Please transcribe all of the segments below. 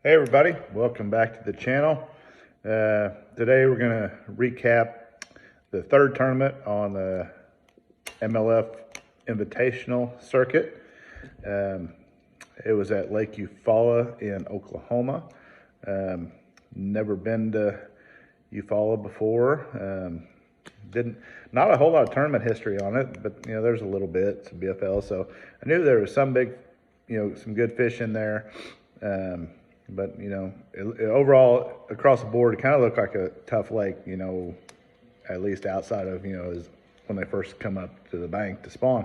Hey everybody, welcome back to the channel. Today we're going to recap the third tournament on the MLF Invitational Circuit. It was at Lake Eufaula in Oklahoma. Never been to Eufaula before. Not a whole lot of tournament history on it, but there's a little bit, some BFL. So I knew there was some big, some good fish in there. But overall across the board, it kind of looked like a tough lake, at least outside of, is when they first come up to the bank to spawn.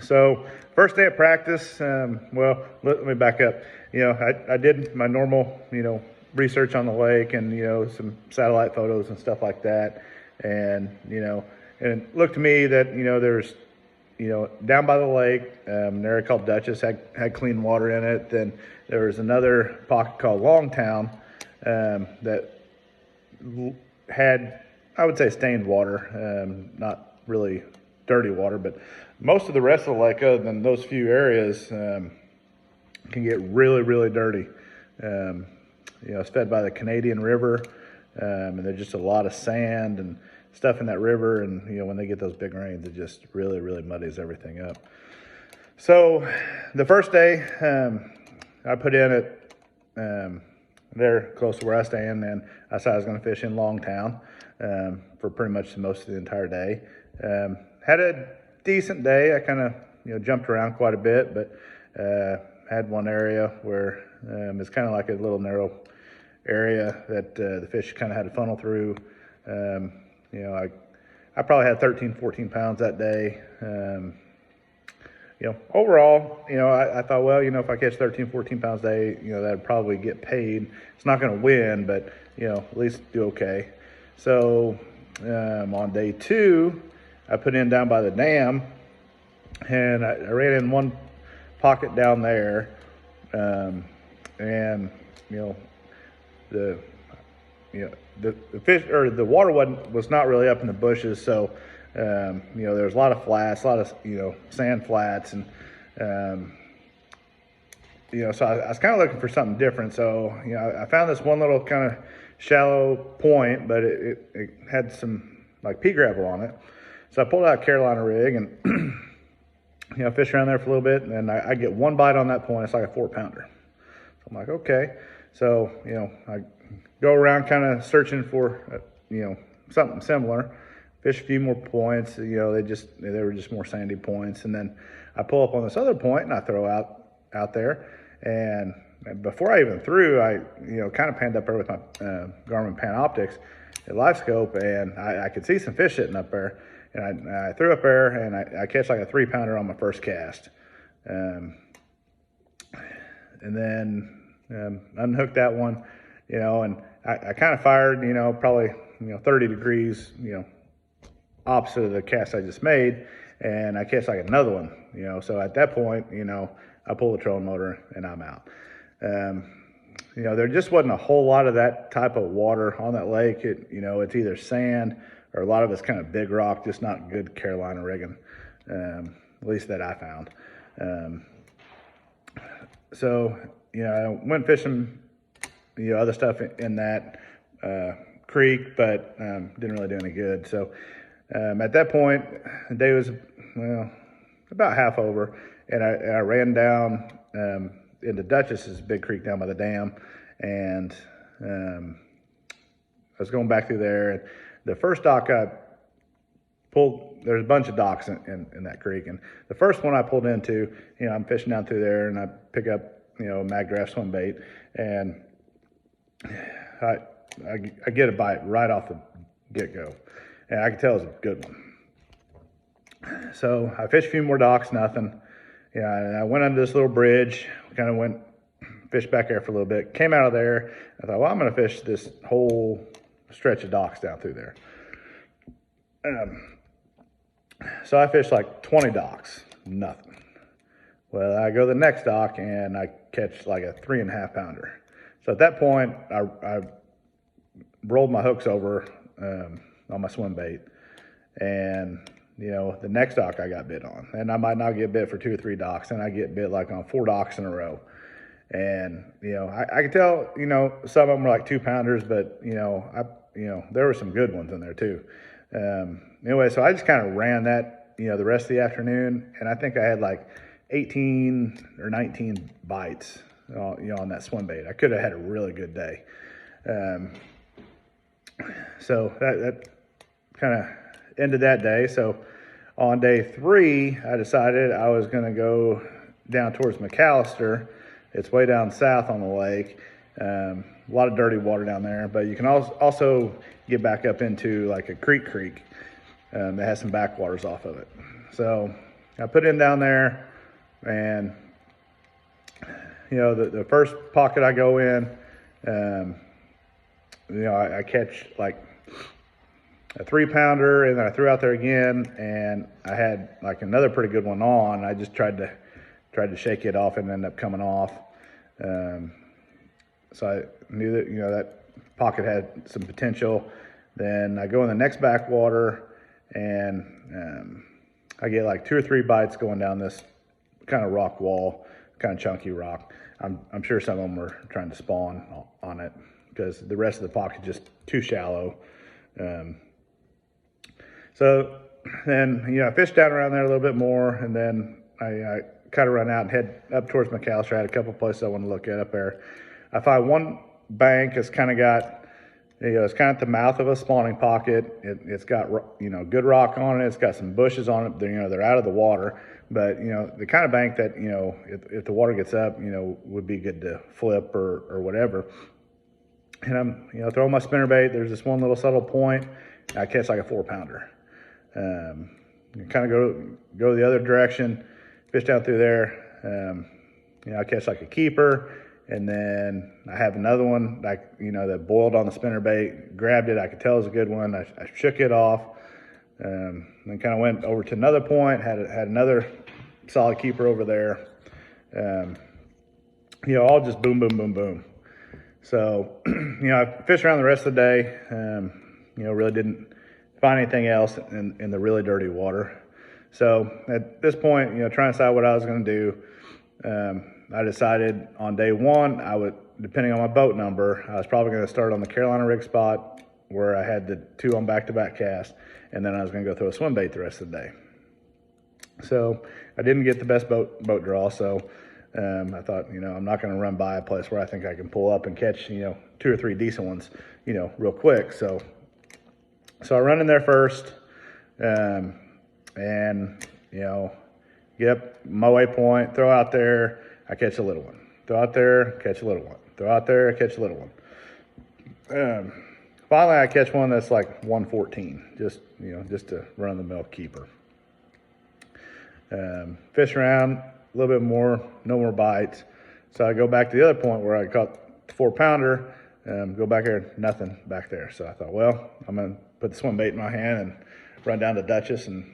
So first day of practice, well, let me back up. I did my normal, research on the lake and, some satellite photos and stuff like that. And, and it looked to me that, there's, down by the lake, an area called Dutchess had clean water in it. Then there was another pocket called Longtown that had, I would say, stained water, not really dirty water, but most of the rest of the lake, other than those few areas, can get really, really dirty. It's fed by the Canadian River, and there's just a lot of sand and stuff in that river, and when they get those big rains, it just really, really muddies everything up. So the first day, I put in at there close to where I stand, and I said I was going to fish in Longtown for pretty much most of the entire day. Had a decent day. I kind of jumped around quite a bit, but had one area where it's kind of like a little narrow area that the fish kind of had to funnel through. I probably had 13, 14 pounds that day. Overall, I thought, well, if I catch 13, 14 pounds a day, that'd probably get paid. It's not going to win, but, at least do okay. So on day two, I put in down by the dam, and I ran in one pocket down there. The fish, or the water was not really up in the bushes, so there's a lot of flats, a lot of sand flats, and so I was kind of looking for something different. So I found this one little kind of shallow point, but it had some like pea gravel on it. So I pulled out a Carolina rig and fished around there for a little bit, and then I get one bite on that point. It's like a 4-pounder. So I'm like, okay. So I go around kind of searching for something similar, fish a few more points. They were just more sandy points, and then I pull up on this other point and I throw out there. And before I even threw, I kind of panned up there with my Garmin Panoptics at live scope, and I could see some fish sitting up there. And I threw up there, and I catch like a 3-pounder on my first cast, and then unhooked that one. And I kind of fired, probably, 30 degrees, opposite of the cast I just made, and I catch like another one, so at that point, I pull the trolling motor and I'm out. There just wasn't a whole lot of that type of water on that lake. It's either sand or a lot of it's kind of big rock, just not good Carolina rigging, at least that I found. So, I went fishing, other stuff in that creek, but didn't really do any good. So at that point, the day was, about half over, and I ran down into Dutchess's big creek down by the dam, and I was going back through there, and the first dock I pulled, there's a bunch of docks in that creek, and the first one I pulled into, I'm fishing down through there, and I pick up, a mag draft swim bait, and I get a bite right off the get-go, and I can tell it's a good one. So I fished a few more docks, nothing. And I went under this little bridge, kind of fished back there for a little bit, came out of there. I thought, well, I'm going to fish this whole stretch of docks down through there. So I fished like 20 docks, nothing. Well, I go to the next dock and I catch like a 3.5-pounder. So at that point, I rolled my hooks over on my swim bait, and the next dock I got bit on, and I might not get bit for 2 or 3 docks, and I get bit like on 4 docks in a row. And, I could tell, some of them were like 2-pounders, but, there were some good ones in there too. Anyway, so I just kind of ran that, the rest of the afternoon, and I think I had like 18 or 19 bites, on that swim bait. I could have had a really good day. So that kind of ended that day. So on day 3, I decided I was going to go down towards McAllister. It's way down south on the lake. A lot of dirty water down there, but you can also get back up into like a creek that has some backwaters off of it. So I put in down there, and the first pocket I go in, I catch like a 3-pounder, and then I threw out there again, and I had like another pretty good one on. I just tried to shake it off and ended up coming off. So I knew that, that pocket had some potential. Then I go in the next backwater, and I get like 2 or 3 bites going down this kind of rock wall, kind of chunky rock. I'm sure some of them were trying to spawn on it because the rest of the pocket just too shallow. So then, I fished down around there a little bit more, and then I kind of run out and head up towards McAllister. I had a couple places I want to look at up there. I find one bank has kind of got, it's kind of at the mouth of a spawning pocket. It's got, good rock on it. It's got some bushes on it. They're out of the water, but, the kind of bank that, if the water gets up, would be good to flip or whatever. And I'm, throwing my spinnerbait. There's this one little subtle point. I catch like a 4-pounder. Kind of go the other direction, fish down through there. I catch like a keeper, and then I have another one like that boiled on the spinnerbait. Grabbed it. I could tell it was a good one. I shook it off. Then kind of went over to another point. Had another solid keeper over there. All just boom, boom, boom, boom. So, I fished around the rest of the day. Really didn't find anything else in the really dirty water. So at this point, trying to decide what I was going to do, I decided on day 1, I would, depending on my boat number, I was probably going to start on the Carolina rig spot where I had the 2 on back-to-back cast, and then I was going to go throw a swim bait the rest of the day. So I didn't get the best boat draw, so I thought, I'm not going to run by a place where I think I can pull up and catch, 2 or 3 decent ones, real quick. So I run in there first, and, get up my waypoint, throw out there, I catch a little one. Throw out there, catch a little one. Throw out there, catch a little one. Finally, I catch one that's like 114, just a run-of-the-mill keeper. Fish around a little bit more, no more bites. So I go back to the other point where I caught the 4-pounder, go back there, nothing back there. So I thought, well, I'm going to put the swim bait in my hand and run down to Dutchess and,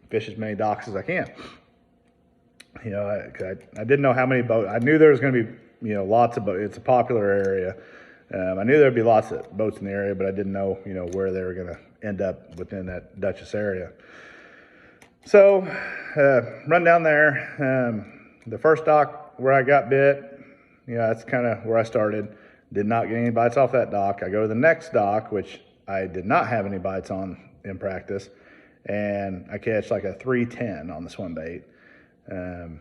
fish as many docks as I can. I didn't know how many boats. I knew there was going to be, lots of boats. It's a popular area. I knew there'd be lots of boats in the area, but I didn't know, where they were going to end up within that Dutchess area. So, run down there. The first dock where I got bit, that's kind of where I started. Did not get any bites off that dock. I go to the next dock, which I did not have any bites on in practice, and I catch like a 310 on the swim bait. And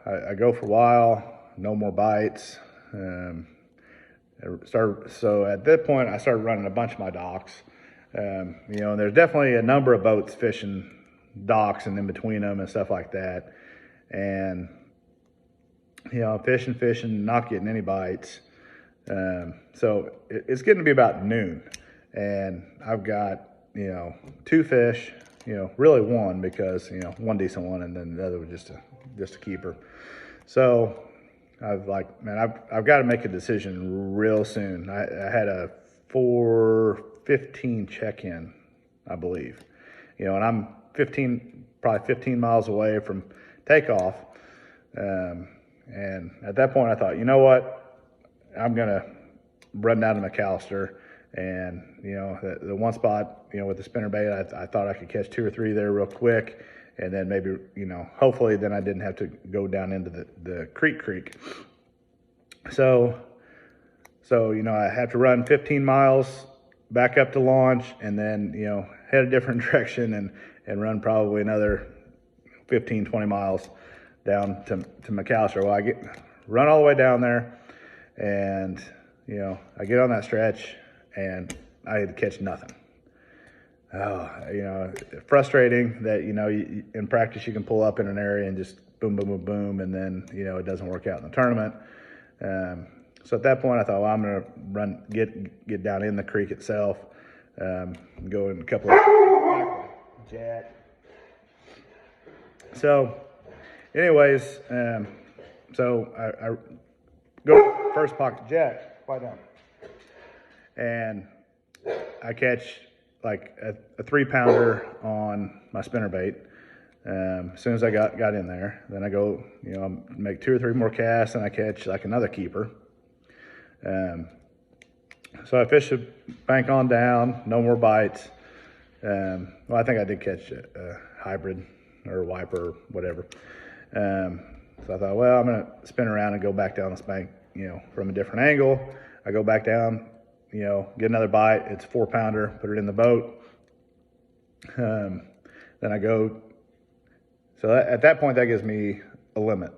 I go for a while, no more bites. So at that point, I started running a bunch of my docks. And there's definitely a number of boats fishing docks and in between them and stuff like that. And, fishing, not getting any bites. So it's getting to be about noon, and I've got, 2 fish, really 1 because, 1 decent one, and then the other was just a keeper. So I've got to make a decision real soon. I had a 4:15 check-in, I believe, and I'm probably 15 miles away from takeoff. And at that point I thought, you know what, I'm going to run down to McAllister, and, the one spot with the spinnerbait, I thought I could catch 2 or 3 there real quick, and then maybe, hopefully then I didn't have to go down into the creek. So I have to run 15 miles back up to launch, and then, head a different direction and run probably another 15, 20 miles down to McAllister. Well, run all the way down there, and, I get on that stretch, and I had to catch nothing. Oh, frustrating that, in practice you can pull up in an area and just boom, boom, boom, boom, and then, it doesn't work out in the tournament. So at that point I thought, well, I'm going to get down in the creek itself, go in a couple of jack. So anyways, so I go first pocket jack, quiet down, and I catch like a 3-pounder on my spinnerbait. As soon as I got in there, then I go, make 2 or 3 more casts, and I catch like another keeper. So I fish the bank on down, no more bites. Well, I think I did catch a hybrid or a wiper or whatever. So I thought, well, I'm going to spin around and go back down this bank, from a different angle. I go back down, get another bite. It's a 4-pounder, put it in the boat. Then I go, so at that point, that gives me a limit.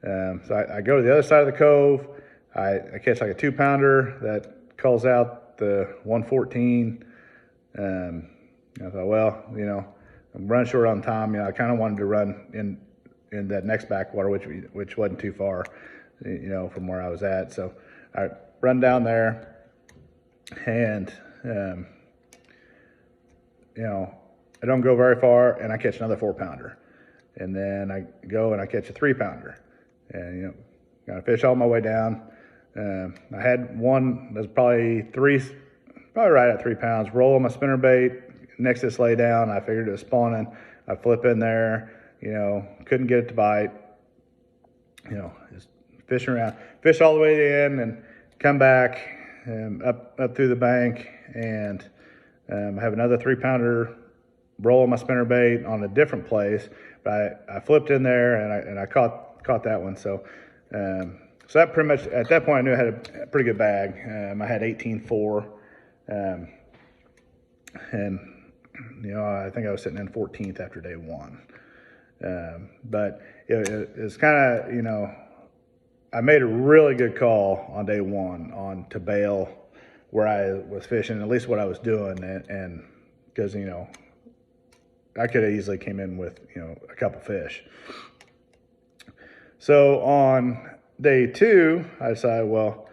So I go to the other side of the cove. I catch like a 2-pounder that calls out the 114. I thought, well, I'm running short on time. I kind of wanted to run in that next backwater, which wasn't too far, from where I was at. So I run down there, and I don't go very far, and I catch another 4-pounder, and then I go and I catch a 3-pounder, and got to fish all my way down. I had one that's probably right at 3 pounds, rolling my spinnerbait next to this lay down. I figured it was spawning. I flip in there, couldn't get it to bite, just fishing around, fish all the way to the end, and come back up through the bank, and I have another 3-pounder rolling my spinnerbait on a different place, but I flipped in there and I caught that one. So that pretty much, at that point, I knew I had a pretty good bag. I had 18.4, and I think I was sitting in 14th after day 1. But it's kind of, I made a really good call on day 1 to bail where I was fishing, at least what I was doing, and because I could have easily came in with a couple fish. So on day 2, I decided, well,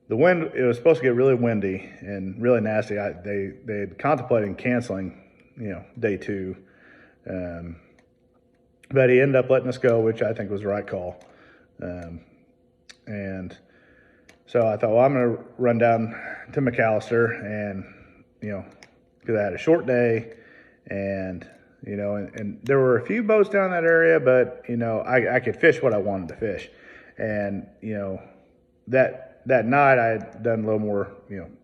the wind, it was supposed to get really windy and really nasty. They had contemplated canceling, day 2. But he ended up letting us go, which I think was the right call. And so I thought, well, I'm going to run down to McAllister, and, because I had a short day, and, and there were a few boats down that area, but, I could fish what I wanted to fish. And, that night I had done a little more,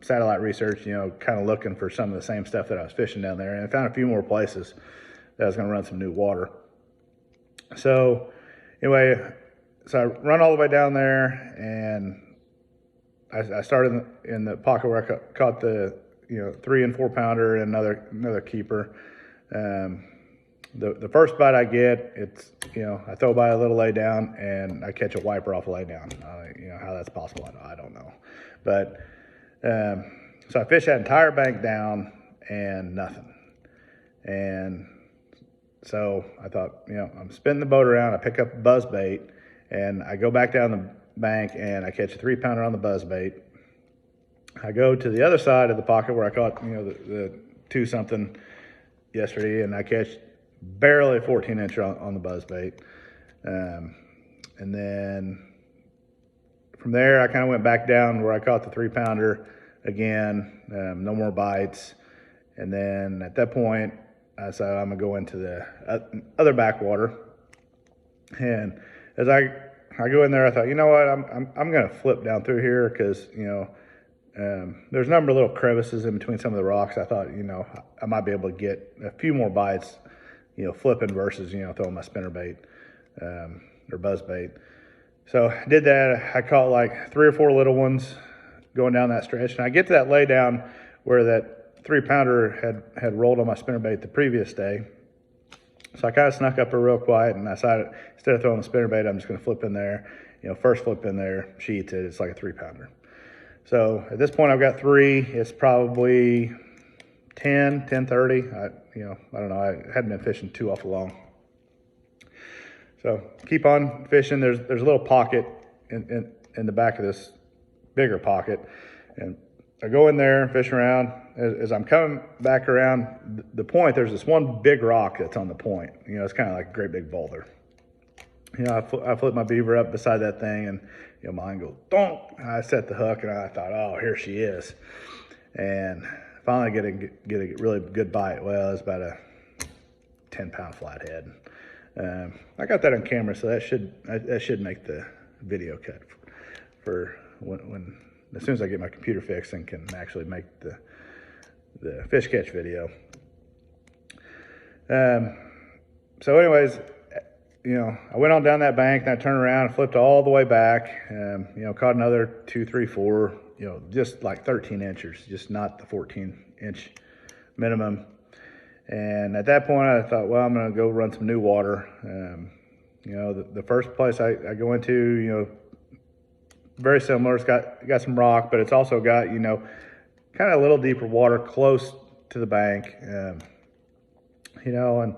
satellite research, kind of looking for some of the same stuff that I was fishing down there. And I found a few more places that I was going to run some new water. So anyway, so I run all the way down there, and I started in the pocket where I caught the, 3 and 4-pounder and another keeper. The first bite I get, it's, I throw by a little lay down and I catch a wiper off a lay down. How that's possible, I don't know. But, so I fish that entire bank down and nothing. And so I thought, I'm spinning the boat around, I pick up a buzz bait, and I go back down the bank and I catch a 3-pounder on the buzz bait. I go to the other side of the pocket where I caught, the 2-something yesterday, and I catch barely a 14-incher on the buzz bait. And then from there, I kind of went back down where I caught the 3-pounder again, no more bites. And then at that point, I said, I'm gonna go into the other backwater. And as I go in there, I thought, you know what, I'm gonna flip down through here, because there's a number of little crevices in between some of the rocks. I thought, you know, I might be able to get a few more bites, you know, flipping versus, you know, throwing my spinnerbait or buzz bait. So I did that. I caught like 3 or 4 little ones going down that stretch. And I get to that lay down where that 3-pounder had rolled on my spinnerbait the previous day. So I kind of snuck up her real quiet, and I decided instead of throwing the spinnerbait, I'm just going to flip in there. You know, first flip in there, she eats it. It's like a 3-pounder. So at this point, I've got 3. It's probably 10:30. I don't know. I hadn't been fishing too awful long. So keep on fishing. There's a little pocket in the back of this bigger pocket, and I go in there, fish around. As I'm coming back around the point, there's this one big rock that's on the point. You know, it's kind of like a great big boulder. You know, I flip my beaver up beside that thing, and you know, mine goes donk. I set the hook, and I thought, oh, here she is. And finally get a really good bite. Well, it's about a 10-pound flathead. I got that on camera, so that should make the video cut for when as soon as I get my computer fixed and can actually make the fish catch video. So anyways, you know, I went on down that bank and I turned around and flipped all the way back. You know, caught another 2, 3, 4. You know, just like 13 inches, just not the 14-inch minimum. And at that point, I thought, well, I'm going to go run some new water. You know, the first place I go into, you know, very similar. It's got some rock, but it's also got, you know, kind of a little deeper water close to the bank. You know, and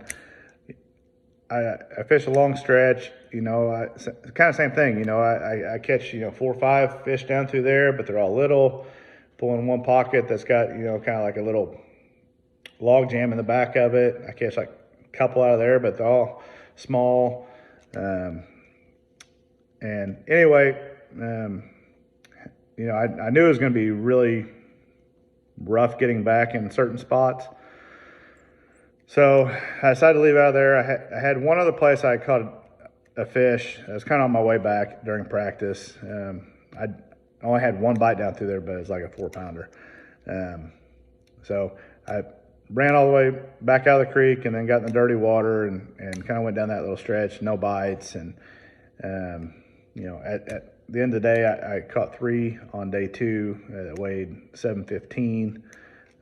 I fish a long stretch. You know, kind of same thing. You know, I catch, you know, 4 or 5 fish down through there, but they're all little. Pull in one pocket that's got, you know, kind of like a little log jam in the back of it. I catch like a couple out of there, but they're all small. And anyway, you know, I knew it was going to be really rough getting back in certain spots. So I decided to leave out of there. I had one other place I caught a fish. I was kind of on my way back during practice. I only had one bite down through there, but it was like a 4-pounder. So I ran all the way back out of the creek and then got in the dirty water and kind of went down that little stretch, no bites. And, you know, at the end of the day, I caught 3 on day 2 that weighed 715.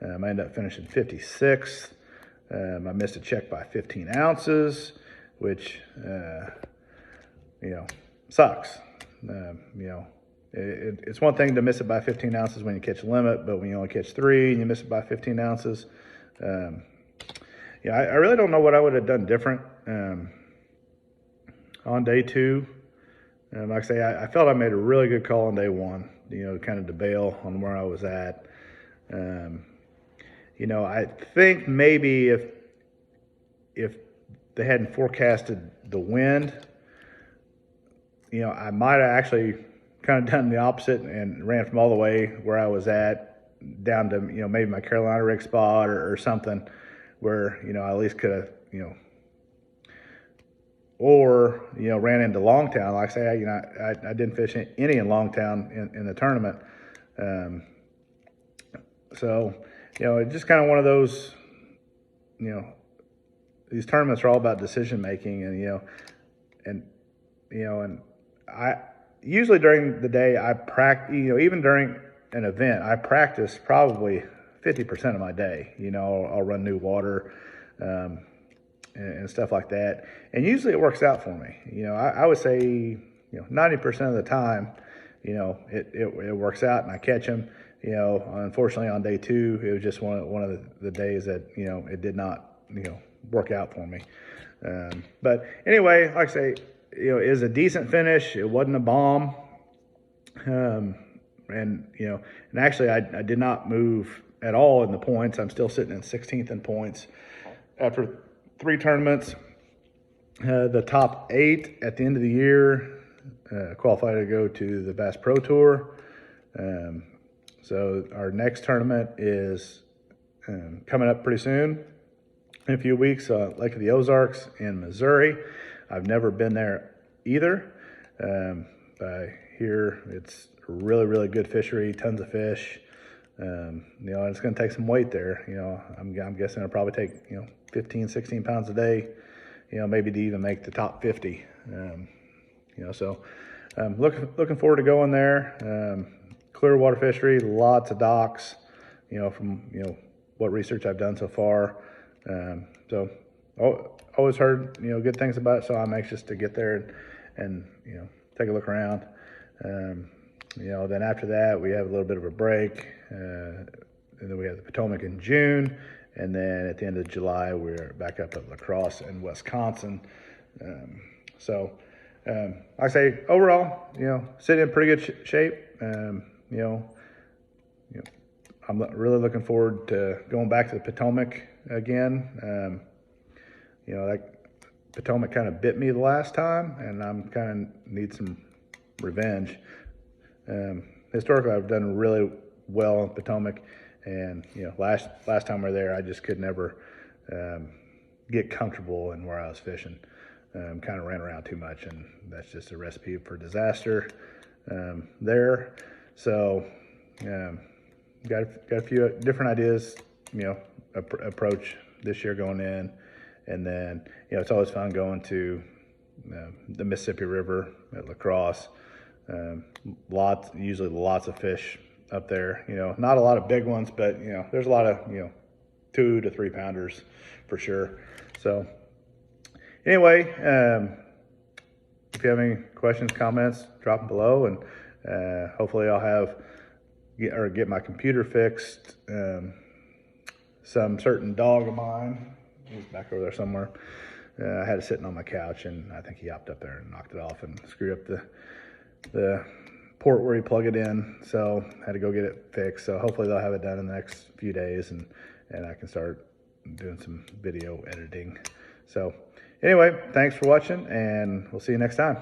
I ended up finishing 56th. I missed a check by 15 ounces, which, you know, sucks. You know, it's one thing to miss it by 15 ounces when you catch a limit, but when you only catch 3 and you miss it by 15 ounces, yeah, I really don't know what I would have done different on day 2. Like I say, I felt I made a really good call on day 1, you know, kind of to bail on where I was at. You know, I think maybe if they hadn't forecasted the wind, you know, I might have actually kind of done the opposite and ran from all the way where I was at down to, you know, maybe my Carolina rig spot or something where, you know, I at least could have, you know, or, you know, ran into Longtown. Like I say, you know, I didn't fish any in Longtown in the tournament. So, you know, it's just kind of one of those, you know, these tournaments are all about decision making, and, you know, and I usually during the day I practice, you know, even during an event, I practice probably 50% of my day. You know, I'll run new water, and stuff like that. And usually it works out for me. You know, I would say, you know, 90% of the time, you know, it works out and I catch them. You know, unfortunately on day 2, it was just one of the days that, you know, it did not, you know, work out for me. But anyway, like I say, you know, it was a decent finish. It wasn't a bomb. And, you know, and actually I did not move at all in the points. I'm still sitting in 16th in points after 3 tournaments. The top 8 at the end of the year qualified to go to the Bass Pro Tour. So our next tournament is coming up pretty soon, in a few weeks, Lake of the Ozarks in Missouri. I've never been there either. I hear it's a really, really good fishery, tons of fish. You know, it's going to take some weight there. You know, I'm guessing it'll probably take, you know, 15, 16 pounds a day, you know, maybe to even make the top 50. You know, so looking forward to going there. Clear water fishery, lots of docks, you know, from, you know, what research I've done so far. So always heard, you know, good things about it. So I'm anxious to get there and you know, take a look around. You know, then after that, we have a little bit of a break. And then we have the Potomac in June. And then at the end of July, we're back up at La Crosse in Wisconsin. Like I say, overall, you know, sitting in pretty good shape. You know, I'm really looking forward to going back to the Potomac again. You know, that Potomac kind of bit me the last time, and I'm kind of need some revenge. Historically, I've done really well in Potomac, and you know, last time we were there, I just could never get comfortable in where I was fishing. Kind of ran around too much, and that's just a recipe for disaster there. So, got a few different ideas, you know, approach this year going in, and then you know, it's always fun going to the Mississippi River at La Crosse. Usually lots of fish up there. You know, not a lot of big ones, but you know, there's a lot of, you know, 2 to 3 pounders for sure. So anyway, if you have any questions, comments, drop them below, and hopefully I'll get my computer fixed. Some certain dog of mine, he's back over there somewhere. I had it sitting on my couch, and I think he hopped up there and knocked it off and screwed up the port where you plug it in. So I had to go get it fixed. So hopefully they'll have it done in the next few days, and I can start doing some video editing. So anyway, thanks for watching, and we'll see you next time.